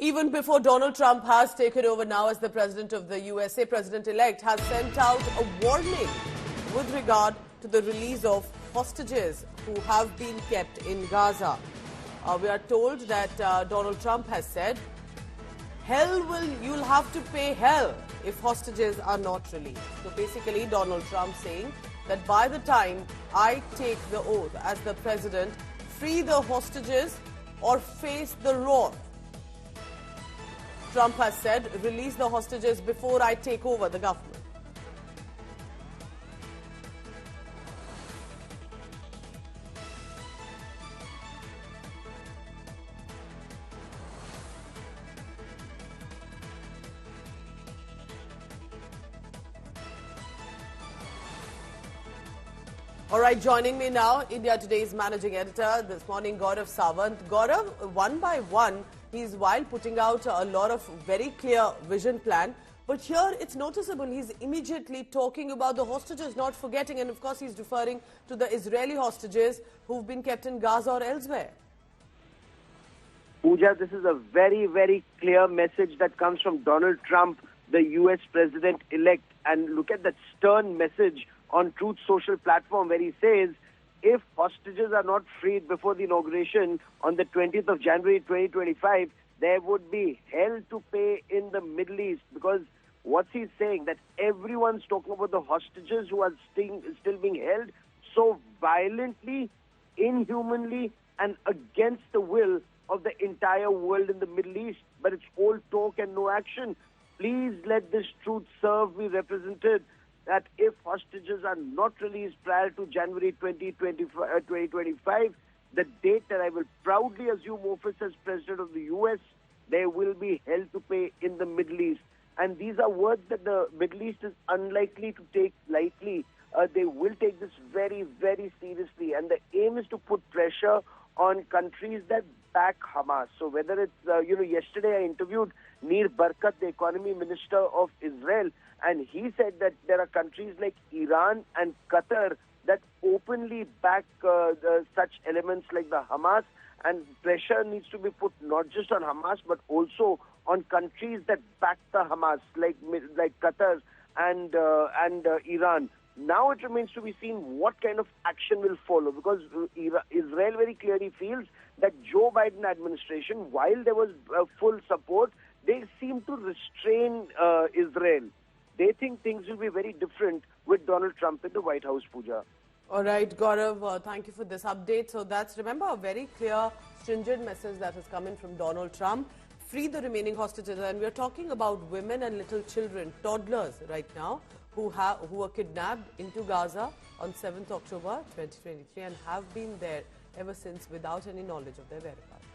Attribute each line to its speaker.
Speaker 1: Even before Donald Trump has taken over now as the president of the USA, President-elect has sent out a warning with regard to the release of hostages who have been kept in Gaza. We are told that Donald Trump has said, you'll have to pay hell if hostages are not released. So basically, Donald Trump saying that by the time I take the oath as the president, free the hostages or face the wrath. Trump has said, release the hostages before I take over the government. All right, joining me now, India Today's managing editor this morning, Gaurav Sawant. Gaurav, one by one, he's while putting out a lot of very clear vision plan. But here it's noticeable he's immediately talking about the hostages, not forgetting, and of course he's referring to the Israeli hostages who've been kept in Gaza or elsewhere.
Speaker 2: Pooja, this is a very, very clear message that comes from Donald Trump, the US president-elect. And look at that stern message on Truth Social platform where he says, if hostages are not freed before the inauguration on the 20th of January 2025, there would be hell to pay in the Middle East. Because what's he saying? That everyone's talking about the hostages who are still being held so violently, inhumanly, and against the will of the entire world in the Middle East. But it's all talk and no action. Please let this truth serve be represented, that if hostages are not released prior to January 2025, the date that I will proudly assume office as President of the US, there will be hell to pay in the Middle East. And these are words that the Middle East is unlikely to take lightly. They will take this very, very seriously. And the aim is to put pressure on countries that back Hamas. So whether it's, yesterday I interviewed Nir Barkat, the economy minister of Israel, and he said that there are countries like Iran and Qatar that openly back such elements like the Hamas, and pressure needs to be put not just on Hamas but also on countries that back the Hamas like Qatar and Iran. Now it remains to be seen what kind of action will follow, because Israel very clearly feels that Joe Biden administration, while there was full support, they seem to restrain Israel. They think things will be very different with Donald Trump in the White House, Pooja.
Speaker 1: All right, Gaurav, thank you for this update. So that's, remember, a very clear, stringent message that has come in from Donald Trump. Free the remaining hostages. And we're talking about women and little children, toddlers right now, who were kidnapped into Gaza on 7th October 2023 and have been there ever since without any knowledge of their whereabouts.